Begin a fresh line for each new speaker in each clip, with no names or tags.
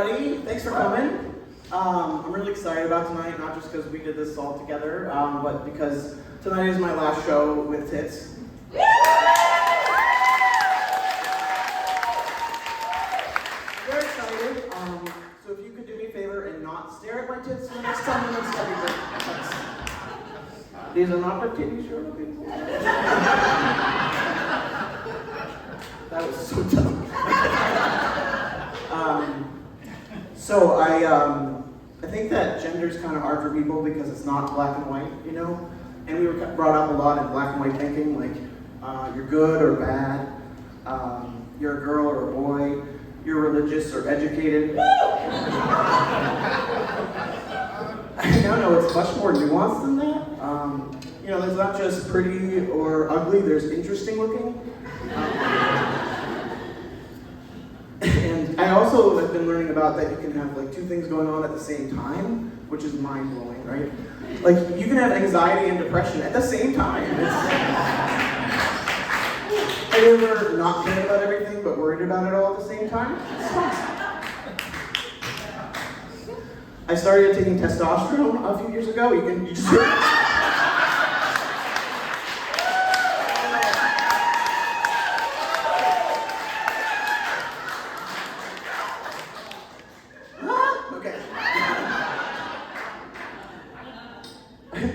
everybody. Thanks for coming. I'm really excited about tonight, not just because we did this all together, but because tonight is my last show with Tits. Very excited. So if you could do me a favor and not stare at my tits for the next 10 minutes, that'd be great. Thanks. These are not the titties you're looking for. That was so dumb. So I think that gender's kind of hard for people because it's not black and white, you know? And we were brought up a lot in black and white thinking, like you're good or bad, you're a girl or a boy, you're religious or educated. No, it's much more nuanced than that. You know, there's not just pretty or ugly, there's interesting looking. And I also have been learning about that you can have like two things going on at the same time, which is mind-blowing, right? Like you can have anxiety and depression at the same time. Have you ever not cared about everything but worried about it all at the same time? I started taking testosterone a few years ago. You just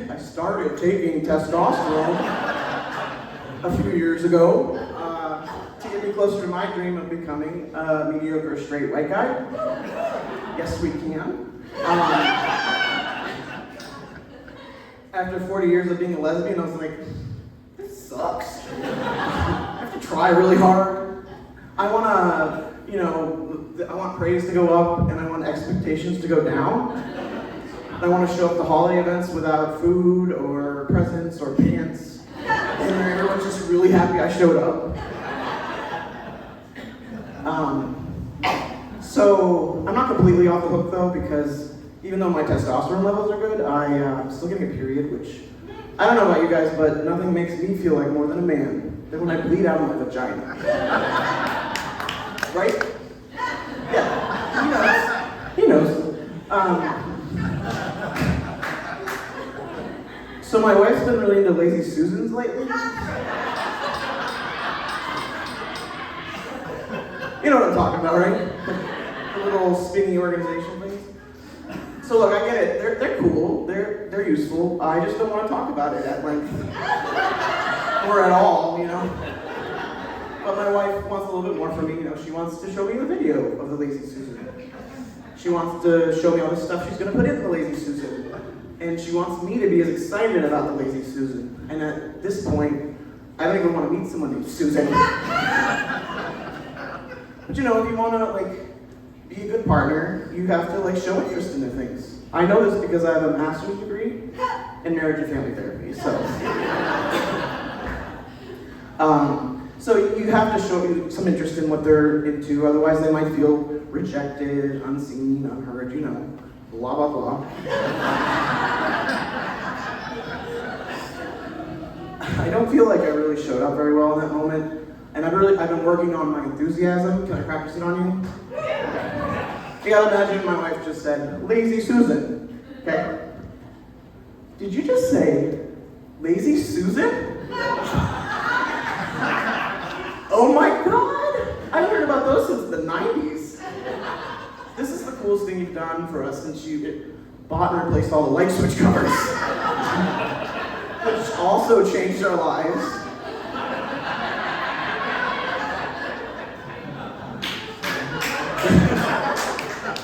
I started taking testosterone a few years ago to get me closer to my dream of becoming a mediocre straight white guy. Yes, we can. After 40 years of being a lesbian, I was like, this sucks. I have to try really hard. I want praise to go up and I want expectations to go down. I want to show up to holiday events without food or presents or pants. And everyone's just really happy I showed up. So I'm not completely off the hook though, because even though my testosterone levels are good, I'm still getting a period, which I don't know about you guys, but nothing makes me feel like more than a man than when I bleed out of my vagina. Right? Yeah, he knows. So my wife's been really into Lazy Susans lately. You know what I'm talking about, right? The little spinny organization things. So look, I get it. They're cool. They're useful. I just don't want to talk about it at length or at all, you know. But my wife wants a little bit more from me. You know, she wants to show me the video of the Lazy Susan. She wants to show me all the stuff she's going to put in the Lazy Susan. And she wants me to be as excited about the Lazy Susan. And at this point, I don't even want to meet someone named Susan. But you know, if you want to be a good partner, you have to show interest in the things. I know this because I have a master's degree in marriage and family therapy. So you have to show some interest in what they're into. Otherwise, they might feel rejected, unseen, unheard. You know. Blah, blah, blah. I don't feel like I really showed up very well in that moment. And I've been working on my enthusiasm. Can I practice it on you? You gotta imagine my wife just said, Lazy Susan. Okay? Did you just say, Lazy Susan? Oh my God! I've heard about those since the 90s. This is the coolest thing you've done for us since you bought and replaced all the light switch covers. Which also changed our lives.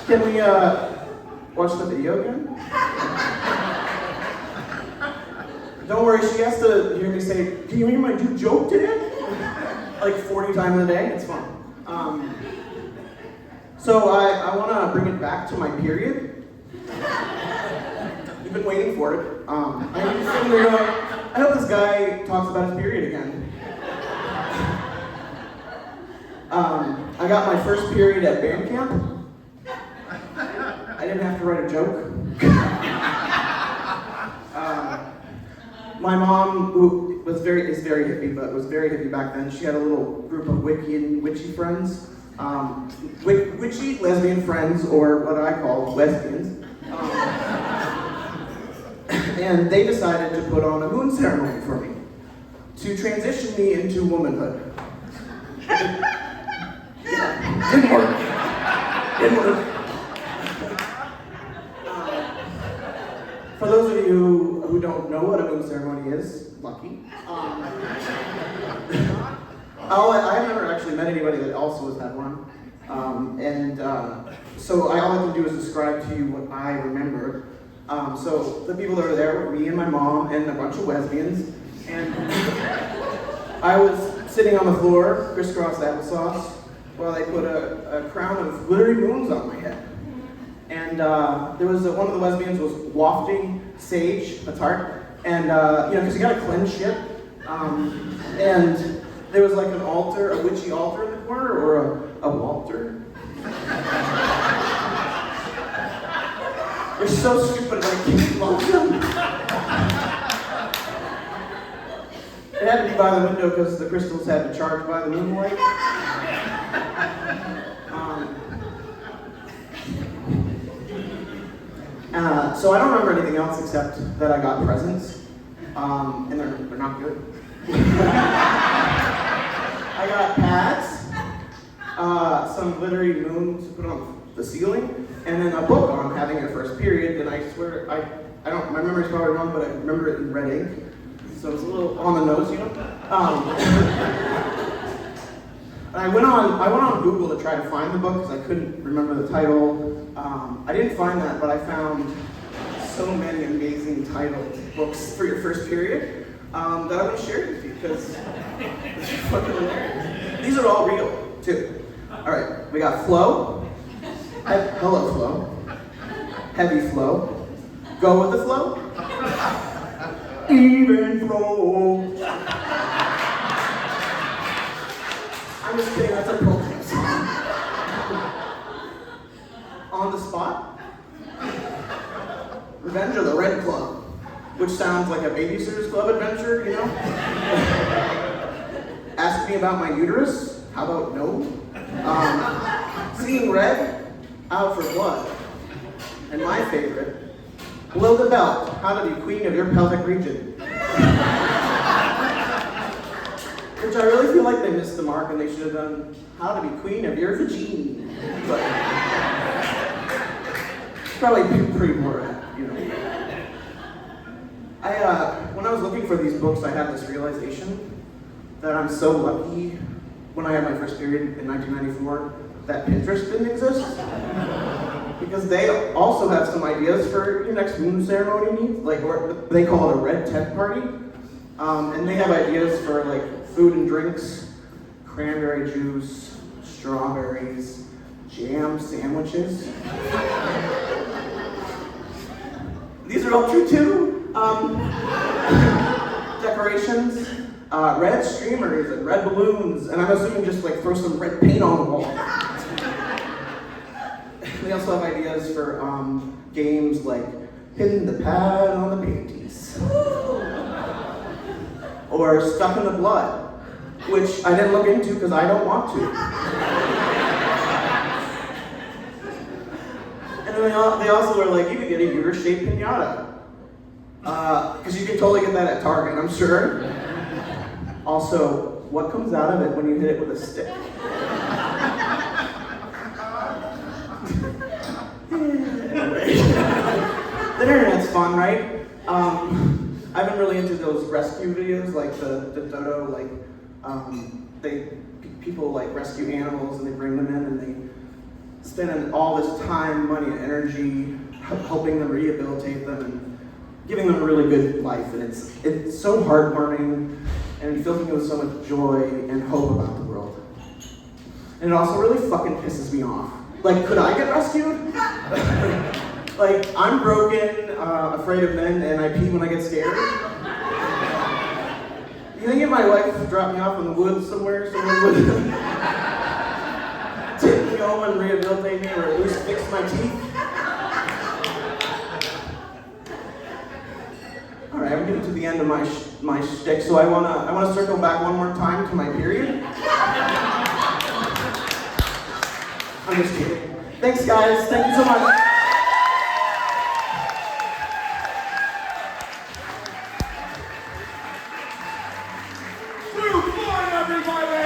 Can we watch the video again? Don't worry, she has to hear me say, can you hear my new joke today? 40 times a day, it's fun. So I want to bring it back to my period. You've been waiting for it. I hope this guy talks about his period again. I got my first period at band camp. I didn't have to write a joke. My mom, who is very hippie, but was very hippie back then, she had a little group of witchy friends witchy lesbian friends, or what I call lesbians. And they decided to put on a moon ceremony for me to transition me into womanhood. Didn't work. Didn't work. For those of you who don't know what a moon ceremony is, lucky. I've never actually met anybody that also has had one. So all I can do is describe to you what I remember. So the people that were there were me and my mom and a bunch of lesbians. And I was sitting on the floor, crisscross applesauce, while they put a crown of glittery moons on my head. And there was one of the lesbians was wafting sage, a tart, and because you gotta cleanse shit. And there was like an altar, a witchy altar in the corner, or a Walter. They're so stupid, like, can you love them? It had to be by the window because the crystals had to charge by the moonlight. So I don't remember anything else except that I got presents, and they're not good. I got pads, some glittery moons to put on the ceiling, and then a book on having your first period. And I swear, I don't. My memory's probably wrong, but I remember it in red ink, so it's a little on the nose, you know. I went on Google to try to find the book because I couldn't remember the title. I didn't find that, but I found so many amazing titled books for your first period that I want to share with you because it's fucking hilarious. These are all real too. All right, we got Flow. Hello, Flow. Heavy Flow. Go with the flow. Even flow. I'm just kidding, that's a protest song. On the Spot. Revenge of the Red Club, which sounds like a Babysitter's Club adventure, you know? Ask me about my uterus. How about no? Seeing Red, Out for Blood. And my favorite, Below the Belt, How to Be Queen of Your Pelvic Region. Which I really feel like they missed the mark and they should have done How to Be Queen of Your Vagine. But probably pretty more apt, you know. When I was looking for these books, I had this realization that I'm so lucky when I had my first period in 1994 that Pinterest didn't exist. Because they also have some ideas for your next moon ceremony needs, like they call it a red tent party. And they have ideas for like food and drinks, cranberry juice, strawberries, jam sandwiches. These are all true too. Decorations, red streamers and red balloons, and I'm assuming just like throw some red paint on the wall. They also have ideas for games like Pin the Pad on the Panties. Or Stuck in the Blood, which I didn't look into because I don't want to. And then they also were like, you could get a uterus-shaped pinata. Because you can totally get that at Target, I'm sure. Also, what comes out of it when you hit it with a stick? The internet's fun, right? I've been really into those rescue videos, like the Dodo, like people like rescue animals and they bring them in and they spend all this time, money, and energy helping them rehabilitate them and giving them a really good life. And it's so heartwarming and it fills me with so much joy and hope about the world. And it also really fucking pisses me off. Like, could I get rescued? Like, I'm broken, afraid of men, and I pee when I get scared. You think if my wife dropped me off in the woods somewhere, someone would take me home and rehabilitate me, or at least fix my teeth? All right, I'm getting to the end of my shtick, so I wanna circle back one more time to my period. I'm just kidding. Thanks, guys. Thank you so much.
Drew Floyd, everybody!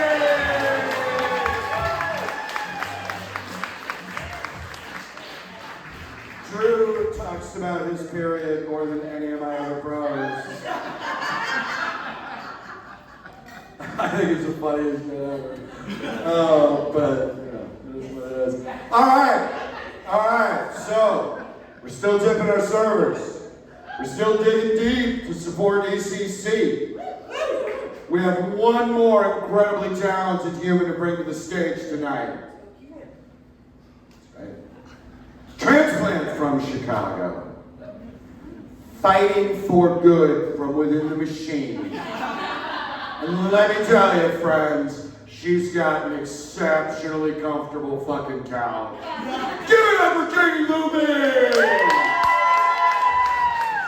Drew talks about his period more than any of my other bros. I think it's the funniest shit ever. But, you know, it is what it is. Alright, so, we're still dipping our servers. We're still digging deep to support ECC. We have one more incredibly talented human to bring to the stage tonight. That's right. Transplant from Chicago. Fighting for good from within the machine. And let me tell you, friends, she's got an exceptionally comfortable fucking couch. Give it up for Katie Lubin!